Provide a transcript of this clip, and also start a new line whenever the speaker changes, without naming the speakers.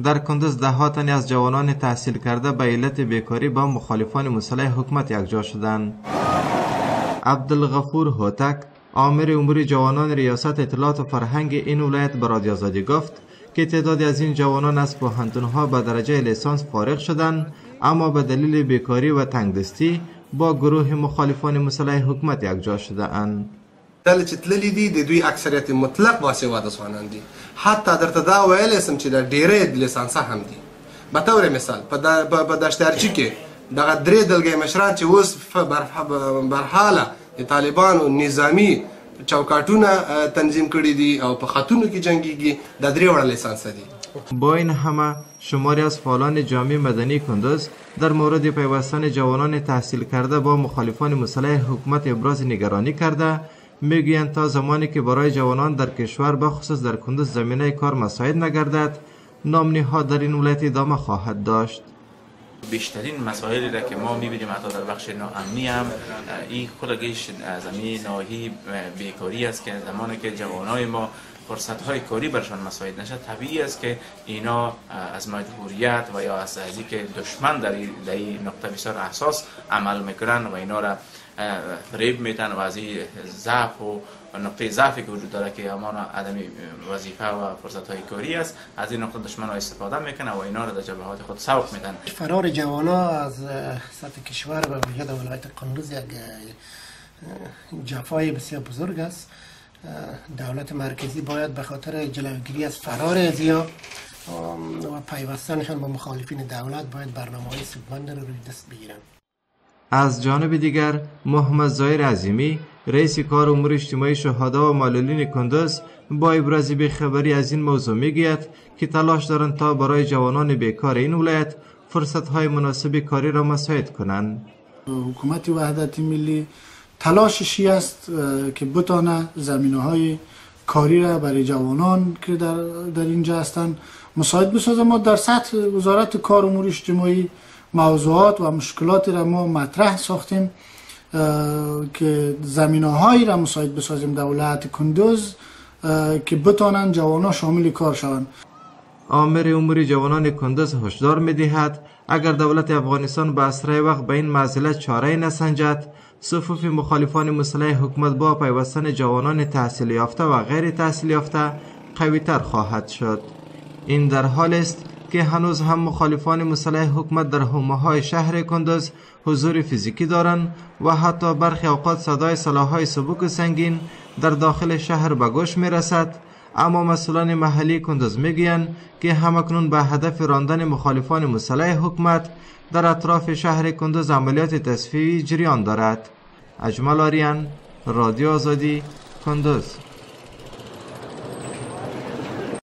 در کندز 10 تن از جوانان تحصیل کرده به علت بیکاری با مخالفان مسلح حکومت یکجا شدند. عبدالغفور هوتک، آمر امور جوانان ریاست اطلاعات و فرهنگ این ولایت به رادیو آزادی گفت که تعدادی از این جوانان از پوهنتون‌ها به درجه لیسانس فارغ شدند، اما به دلیل بیکاری و تنگدستی با گروه مخالفان مسلح حکومت یکجا شده‌اند.
دل چې تللی دي د دوی اکثریت مطلق باسواده ځوانان دي. حتی درته دا ویلی سم چې د ډېری لیسانسه هم دي. به طور مثال په دشتارچي کې دغه درې دلګۍ مشران چې اوس برحاله د طالبانو نظامي چوکاټونه تنظیم کړي دي او په خطونو کې جنگیږي، د درې وړه لیسانسه دي.
با این همه شماری از فعالان جامعه مدنی کندز در مورد پیوستن جوانان تحصیل کرده با مخالفان مسلح حکومت ابراز نگرانی کرده. میگویند تا زمانی که برای جوانان در کشور بخصوص در کندز زمینه کار مساعد نگردد، نامنهاد در این ولایت ادامه خواهد داشت.
بیشترین مسائلی را که ما میبینیم حتی در بخش ناامنی هم این کلگیش زمین ناحیه بیکاری است که زمانی که جوانای ما فرصت‌های کاری برشان مساعد نشد، طبیعی است که اینا از مجبوریت و یا از اینکه دشمن در این نقطه بسیار حساس عمل میکنن و اینا را فریب میتن و از این ضعف و نقطه ضعفی که وجود داره که همان عدم وظیفه و فرصت‌های کاری است، از این نقطه دشمن ها استفاده میکنه و اینا را در جبهات خود سوق میدن.
فرار جوانا از سطح کشور و ویژه در ولایت کندز یک جفای بسیار بزرگ است. دولت مرکزی باید به خاطر جلوگیری از فرار ازیا و پیوستنشان با مخالفین دولت باید برنامه‌های سودمند را روی دست بگیرند.
از جانب دیگر محمد ظاهر عظیمی، رئیس کار امور اجتماعی شهدا و معلولین کندز، با ابراز بیخبری از این موضوع میگوید که تلاش دارند تا برای جوانان بیکار این ولایت فرصت‌های مناسب کاری را مساعد کنند.
حکومت وحدت ملی تلاششی است که بتانه زمینه‌های کاری را برای جوانان که در اینجا هستند مساعد بسازه. ما در سطح وزارت کار امور اجتماعی موضوعات و مشکلاتی را ما مطرح ساختیم که زمینه‌هایی را مساعد بسازیم دولت کندز که بتانند جوانان شامل کار شوند.
آمر امور جوانان کندز هشدار می‌دهد اگر دولت افغانستان به اسرع وقت به این معضله چاره نسنجد، صفوف مخالفان مسلح حکومت با پیوستن جوانان تحصیل یافته و غیر تحصیل یافته قوی‌تر خواهد شد. این در حال است که هنوز هم مخالفان مسلح حکومت در حومه‌های شهر کندز حضور فیزیکی دارند و حتی برخی اوقات صدای سلاح‌های سبک و سنگین در داخل شهر به گوش می‌رسد. اما مسئولان محلی کندز میگویند که همکنون به هدف راندن مخالفان مسلح حکومت در اطراف شهر کندز عملیات تصفیه‌ای جریان دارد. اجمل آریان، رادیو آزادی، کندز.